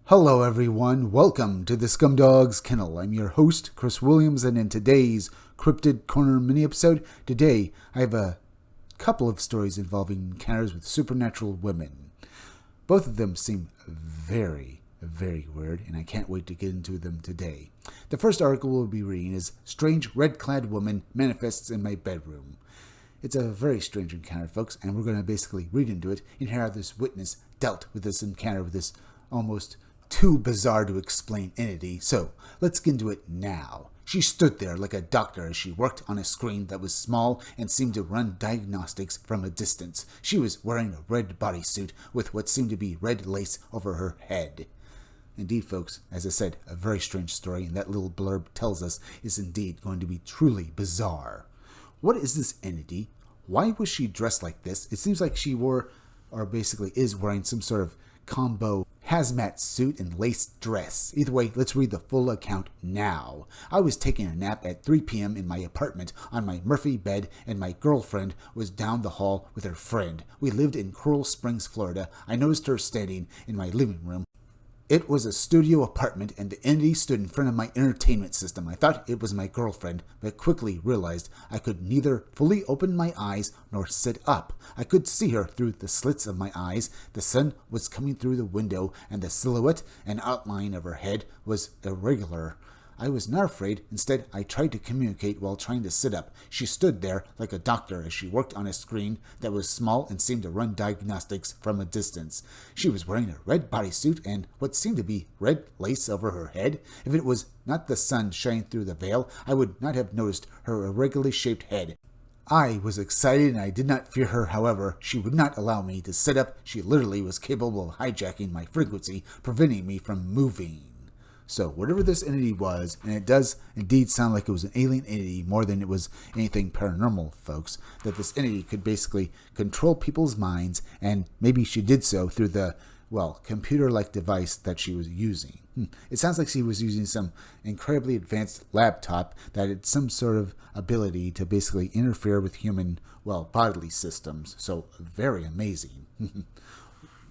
Hello everyone, welcome to the Scumdogs Kennel. I'm your host, Chris Williams, and in today's Cryptid Corner mini-episode, today I have a couple of stories involving encounters with supernatural women. Both of them seem very weird, and I can't wait to get into them today. The first article we'll be reading is Strange Red-Clad Woman Manifests in My Bedroom. It's a very strange encounter, folks, and we're going to basically read into it and hear how this witness dealt with this encounter with this almost too bizarre to explain entity, so let's get into it now. She stood there like a doctor as she worked on a screen that was small and seemed to run diagnostics from a distance. She was wearing a red bodysuit with what seemed to be red lace over her head. Indeed, folks, as I said, a very strange story, and that little blurb tells us is indeed going to be truly bizarre. What is this entity? Why was she dressed like this? It seems like she wore, or basically is wearing, some sort of combo hazmat suit and lace dress. Either way, let's read the full account now. I was taking a nap at 3 p.m. in my apartment on my Murphy bed, and my girlfriend was down the hall with her friend. We lived in Coral Springs, Florida. I noticed her standing in my living room. It was a studio apartment, and the entity stood in front of my entertainment system. I thought it was my girlfriend, but quickly realized I could neither fully open my eyes nor sit up. I could see her through the slits of my eyes. The sun was coming through the window, and the silhouette and outline of her head was irregular. I was not afraid. Instead, I tried to communicate while trying to sit up. She stood there like a doctor as she worked on a screen that was small and seemed to run diagnostics from a distance. She was wearing a red bodysuit and what seemed to be red lace over her head. If it was not the sun shining through the veil, I would not have noticed her irregularly shaped head. I was excited and I did not fear her. However, she would not allow me to sit up. She literally was capable of hijacking my frequency, preventing me from moving. So, whatever this entity was, and it does indeed sound like it was an alien entity more than it was anything paranormal, folks, that this entity could basically control people's minds, and maybe she did so through the, computer-like device that she was using. It sounds like she was using some incredibly advanced laptop that had some sort of ability to basically interfere with human, bodily systems. So, very amazing.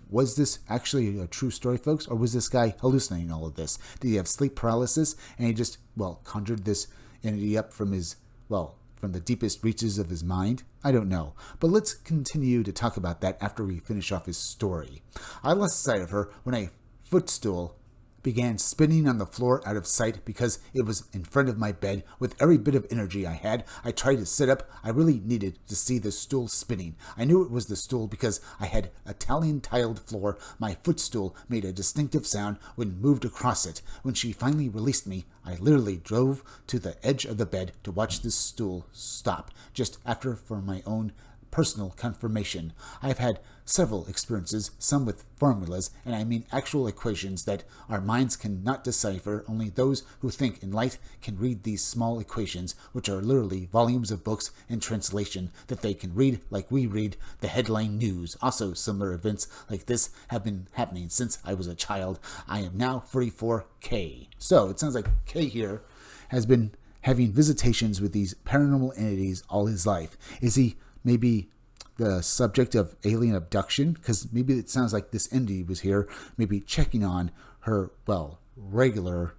Was this actually a true story, folks, or was this guy hallucinating all of this? Did he have sleep paralysis, and he just, conjured this entity up from his, from the deepest reaches of his mind? I don't know. But let's continue to talk about that after we finish off his story. I lost sight of her when a footstool began spinning on the floor out of sight because it was in front of my bed. With every bit of energy I had, I tried to sit up. I really needed to see the stool spinning. I knew it was the stool because I had Italian tiled floor. My footstool made a distinctive sound when moved across it. When she finally released me, I literally drove to the edge of the bed to watch this stool stop, just after for my own personal confirmation. I've had several experiences, some with formulas, and I mean actual equations that our minds cannot decipher. Only those who think in light can read these small equations, which are literally volumes of books in translation that they can read like we read the headline news. Also, similar events like this have been happening since I was a child. I am now 44K. So, it sounds like K here has been having visitations with these paranormal entities all his life. Is he maybe the subject of alien abduction? Because maybe it sounds like this entity was here, maybe checking on her, regular,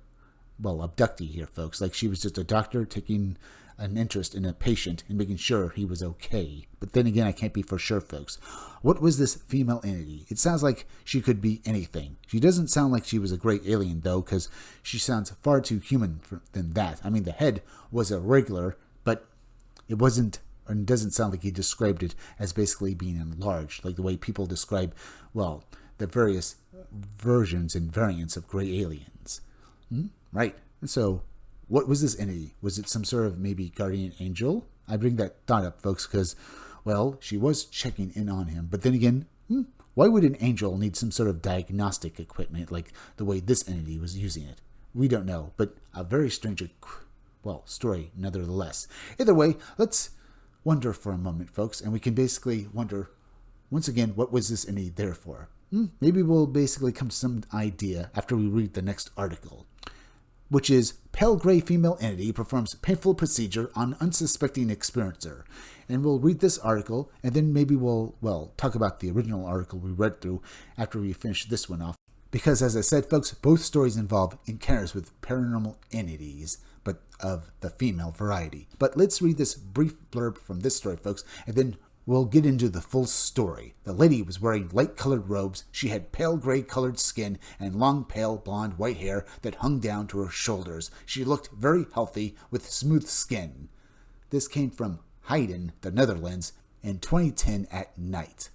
abductee here, folks. Like she was just a doctor taking an interest in a patient and making sure he was okay. But then again, I can't be for sure, folks. What was this female entity? It sounds like she could be anything. She doesn't sound like she was a great alien, though, because she sounds far too human than that. I mean, the head was irregular, but it wasn't, and it doesn't sound like he described it as basically being enlarged, like the way people describe, the various versions and variants of gray aliens. Right. And so, what was this entity? Was it some sort of maybe guardian angel? I bring that thought up, folks, because, she was checking in on him. But then again, why would an angel need some sort of diagnostic equipment like the way this entity was using it? We don't know, but a very strange, story nevertheless. Either way, let's wonder for a moment, folks, and we can basically wonder, once again, what was this entity there for? Maybe we'll basically come to some idea after we read the next article, which is Pale Gray Female Entity Performs Painful Procedure on Unsuspecting Experiencer. And we'll read this article, and then maybe we'll talk about the original article we read through after we finish this one off. Because, as I said, folks, both stories involve encounters with paranormal entities, but of the female variety. But let's read this brief blurb from this story, folks, and then we'll get into the full story. The lady was wearing light-colored robes. She had pale gray-colored skin and long, pale, blonde, white hair that hung down to her shoulders. She looked very healthy with smooth skin. This came from Heiden, the Netherlands, in 2010 at night.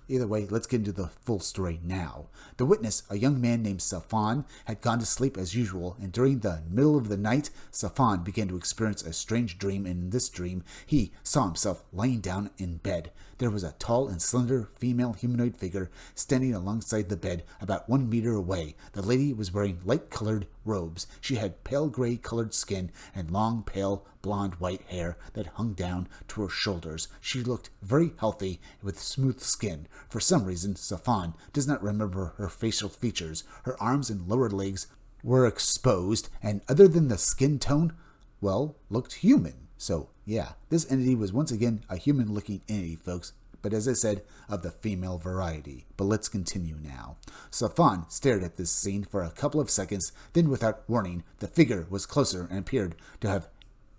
Either way, let's get into the full story now. The witness, a young man named Safan, had gone to sleep as usual, and during the middle of the night, Safan began to experience a strange dream. In this dream, he saw himself laying down in bed. There was a tall and slender female humanoid figure standing alongside the bed about 1 meter away. The lady was wearing light-colored robes. She had pale gray-colored skin and long, pale, blonde white hair that hung down to her shoulders. She looked very healthy with smooth skin. For some reason, Safan does not remember her facial features. Her arms and lower legs were exposed, and other than the skin tone, well, looked human. So, yeah, this entity was once again a human-looking entity, folks, but as I said, of the female variety. But let's continue now. Safan stared at this scene for a couple of seconds, then without warning, the figure was closer and appeared to have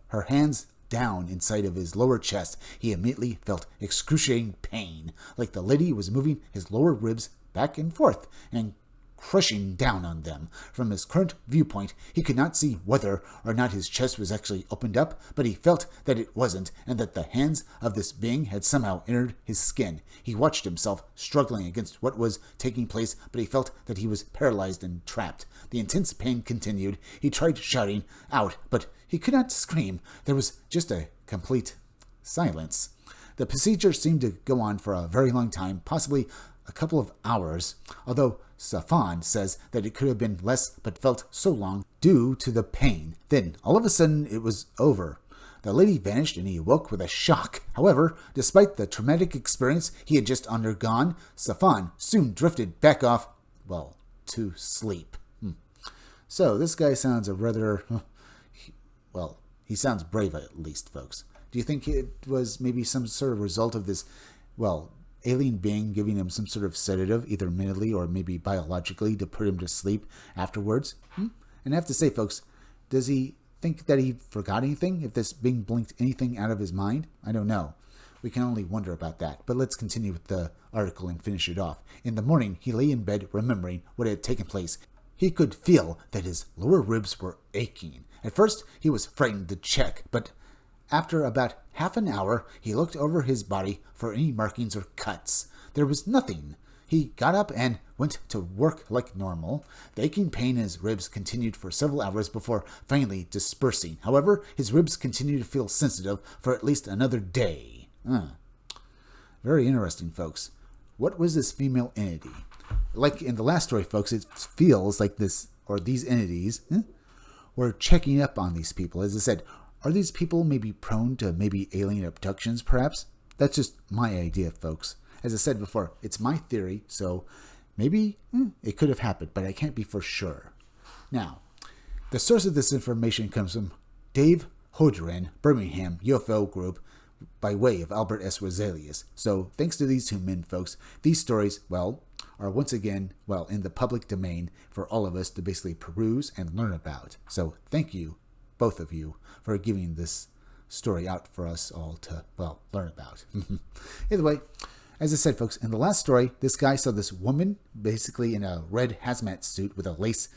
her hands down inside of his lower chest. He immediately felt excruciating pain, like the lady was moving his lower ribs back and forth and crushing down on them. From his current viewpoint, he could not see whether or not his chest was actually opened up, but he felt that it wasn't, and that the hands of this being had somehow entered his skin. He watched himself struggling against what was taking place, but he felt that he was paralyzed and trapped. The intense pain continued. He tried shouting out, but he could not scream. There was just a complete silence. The procedure seemed to go on for a very long time, possibly a couple of hours, although Safan says that it could have been less but felt so long due to the pain. Then, all of a sudden, it was over. The lady vanished and he awoke with a shock. However, despite the traumatic experience he had just undergone, Safan soon drifted back off, well, to sleep. So, this guy sounds a rather... well, he sounds brave at least, folks. Do you think it was maybe some sort of result of this, well, alien being giving him some sort of sedative, either mentally or maybe biologically, to put him to sleep afterwards? And I have to say, folks, does he think that he forgot anything? If this being blinked anything out of his mind? I don't know. We can only wonder about that. But let's continue with the article and finish it off. In the morning, he lay in bed remembering what had taken place. He could feel that his lower ribs were aching. At first, he was frightened to check, but after about half an hour, he looked over his body for any markings or cuts. There was nothing. He got up and went to work like normal. The aching pain in his ribs continued for several hours before finally dispersing. However, his ribs continued to feel sensitive for at least another day. Very interesting, folks. What was this female entity? Like in the last story, folks, it feels like this, or these entities, were checking up on these people. As I said, are these people maybe prone to maybe alien abductions, perhaps? That's just my idea, folks. As I said before, it's my theory, so maybe it could have happened, but I can't be for sure. Now, the source of this information comes from Dave Hodrin, Birmingham UFO Group, by way of Albert S. Roselius. So, thanks to these two men, folks, these stories, well, are once again, well, in the public domain for all of us to basically peruse and learn about. So, thank you, both of you, for giving this story out for us all to, well, learn about. Either way, as I said, folks, in the last story, this guy saw this woman basically in a red hazmat suit with a lace,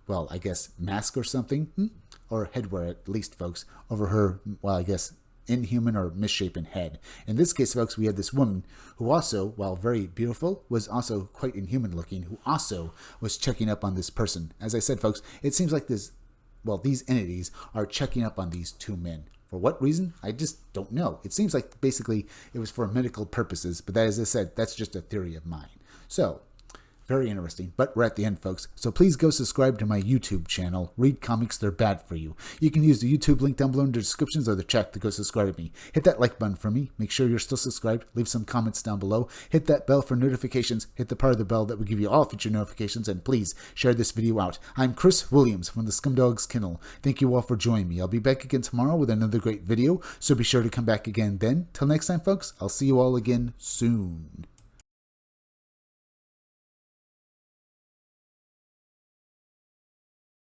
well, I guess, mask or something, or headwear at least, folks, over her, well, I guess, inhuman or misshapen head. In this case, folks, we had this woman who also, while very beautiful, was also quite inhuman looking, who also was checking up on this person. As I said, folks, it seems like this, well, these entities are checking up on these two men. For what reason? I just don't know. It seems like basically it was for medical purposes, but that, as I said, that's just a theory of mine. So, very interesting, but we're at the end, folks. So please go subscribe to my YouTube channel, Read Comics, They're Bad For You. You can use the YouTube link down below in the descriptions or the chat to go subscribe to me. Hit that like button for me. Make sure you're still subscribed. Leave some comments down below. Hit that bell for notifications. Hit the part of the bell that will give you all future notifications. And please share this video out. I'm Chris Williams from the Scumdogs Kennel. Thank you all for joining me. I'll be back again tomorrow with another great video, so be sure to come back again then. Till next time, folks, I'll see you all again soon.